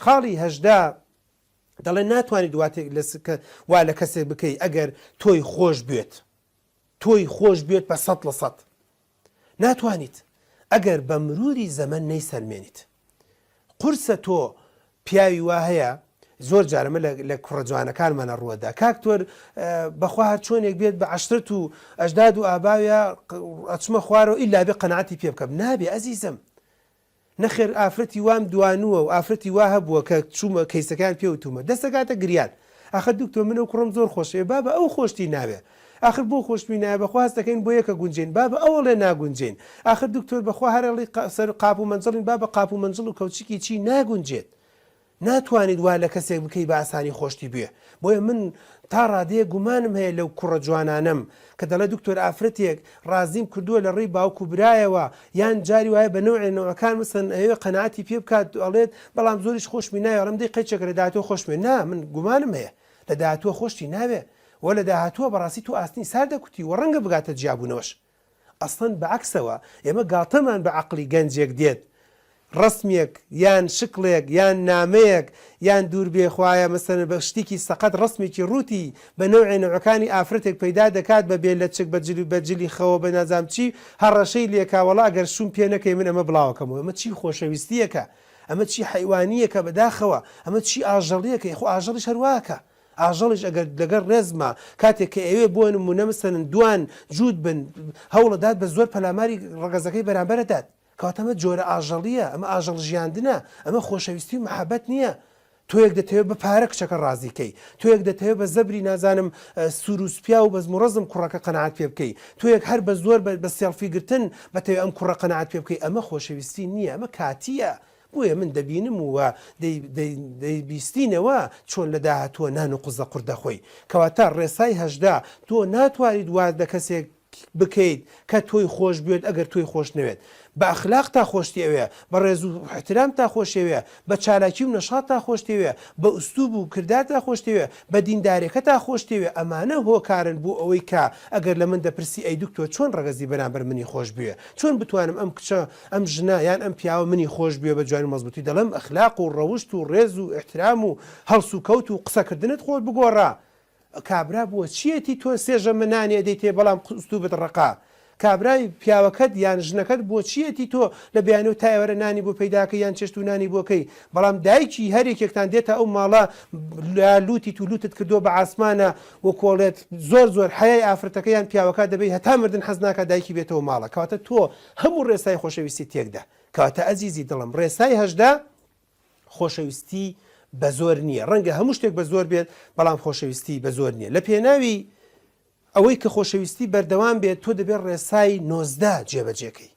خاڵی هەژدا دەڵێن ناتوانانی دواتێک وا لە کەسێک بکەی ئەگەر تۆی خۆش بێت تۆی خۆش بێت بە 100% ناتوانیت ئەگەر بە مروری زەمن نەیسەلمێنیت. قورسە تۆ پیاوی وا هەیە زۆر جارەمە لە کوڕە جوانەکانمانە ڕووەدا کاکتۆر بەخوا هەر چۆنێک بێت بە عەشرەت و ئەژداد و ئاباویە ئەچمە خوارەوە ئیلا بێ قەناعەتی پێ بکەم. نابێ ئەزیزم، نەخێر ئافرەتی وام دوانووە و ئافرەتی وا هەبووە کە چوومە کەیسەکان پێوتومە دەستەکاتە گریان ئاخر دوکتۆر منە و کوڕم زۆر خۆشەوێ بابە ئەو خۆشتی ناوێ آخر بۆ خۆشبی نایە بەخواست دەکەین بۆ یەکە گونجین بابە ئەوڵێ ناگونجین آخر دکتۆر بەخوا هەرڵی سەر قاپ و منجڵین بابە قاپ و منجڵ و کەوچکی چی ناگونجێت. ناتوانید وا لە کەسێک بکەی بە ئاسانی خۆشتی بێ. بۆیە من تا ڕادەیە گومانم هەیە لەو کوڕە جوانانم کە دەڵێ دکتۆر ئافرەتێک ڕازیم کردووە لە ڕێی باوکو برایەوە یان جاری وایە بە نەوەکان مەسەن ئەوێ قەناعەتی پێ بکات ئەڵێت بەڵام زۆریش خۆشمی نایە ئەڵێم دەی قەیچێک لە داهاتوە خۆشمێ نا من گومانم هەیە لە داهاتوە خۆشتی ناوێ وە لە داهاتووە بەڕاستی تو ئاستنی سار دەکوتی و ڕەنگە بگاتە جیابوونەوەش. ئەسڵەن بەعەکسەوە ئێمە گاڵتەمان بە عەقڵی گەنجێک دێت ڕسمێک یان شکلێک یان نامەیەک یان دوور بێخوایە مەسەن بە شتێکی سەقەت ڕسمێکی ڕووتی بە نەوعێنەوەکانی ئافرەتێک پەیدا دەکات بە بێ لە چک بەجلی خەوە بە نازام چی هەڕەشەی لێکاوەڵا ئەگەر شوم پێ نەکەی من ئەمە بڵاوەکەمەوە ئەمە چی خۆشەویستیەکە ئەمە چی حیوانیەکە بەداخەوە ئەمە چی ئاژەڵیەکە خۆ ئاژەڵیش هەرواکە ئاژەڵیش ئەگەر لەگەر ڕێزمە کاتێک کە ئەوێ بۆ نمونە مەسەن دوان جوود بن هەوڵەدات بە زۆر پەلاماری ڕگەزەکەی بەرامبەرەدات کەواتەمە جۆرە ئاژەڵیە ئەمە ئاژەڵ ژیاندنە ئەمە خۆشەویستی و محەبەت نییە. تۆیەک دەتەوێت بە پارە کچەکە ڕازیکەی تۆیەک دەتەوێت بە زەبری نازانم سوروسپیا و بەزمڕەزم کوڕەکە قەناعەت پێ بکەی تۆیەک هەر بە زۆر بە سێڵفی گرتن بەتەوێت ئەم کوڕە قەناعەت پێ بکەی ئەمە خۆشەویستی نییە ئەمە کاتیە. بۆیە من دەبینم وە دەیبیستینەوە چۆن لە داهاتووە نان و قوزە قوردەخۆی کەواتە ڕێسای هەژدا تۆ ناتوانیت وا لە کەسێک بکەیت کە تۆی خۆش بێت ئەگەر تۆی خۆش نەوێت بە ئەخلاق تا خۆشتی ئەوێ بە ڕێز و احترام تا خۆشەوێ بە چالاکی و نەشاط تا خۆشتەوێ بە ئوستوب و کردار تا خۆشتەوێ بە دیندارێکە تا خۆشتەوێ ئەمانە هۆکارن بۆ ئەوەی کە ئەگەر لە من دەپرسی ئەی دکتۆر چۆن ڕەگەزی بەرامبەر منی خۆش بوێ چۆن بتوانم ئەم کچە ئەم ژنە یان ئەم پیاوە منی خۆش بوێ بە جوانی مەزبوطی دەڵێم ئەخلاق و ڕەوشت و ڕێز و احترام و هەڵس و کەوت و قسەکردنت خۆت بگۆڕە. کابرا بووە چیەتی تۆ سێژە منانێ دەیتێ بەڵام ئوستوبت ڕقا کابرای پیاوەکەت یان ژنەکەت بۆ چیەتی تۆ لە بیانە و تایوەرە نانی بۆ پەیداکە یان چێشت و نانی بۆکەی بەڵام دایکی هەرێکێکتان دێتە ئەو ماڵە لوتی و لوتت کردو بە ئاسمانە و کۆڵێت زۆر حیای ئافرەتەکە یان پیاوەکە دەبێت هەتا مردن حەز ناکە دایکی بێتەوە ماڵە کەواتە تۆ هەموو ڕێسای خۆشەویستی تێکدا کەواتە ئەزیزی دڵم ڕێسای هەژدا خۆشەویستی بە زۆر نییە ڕەنگە هەموو شتێک بە زۆر بێت بەڵام خۆشەویستی بە زۆر نییە. لە پێناوی ئەوەی کە خۆشەویستی بەردەوام بێت تۆ دەبێت ڕێسای 19 جێبەجێکەی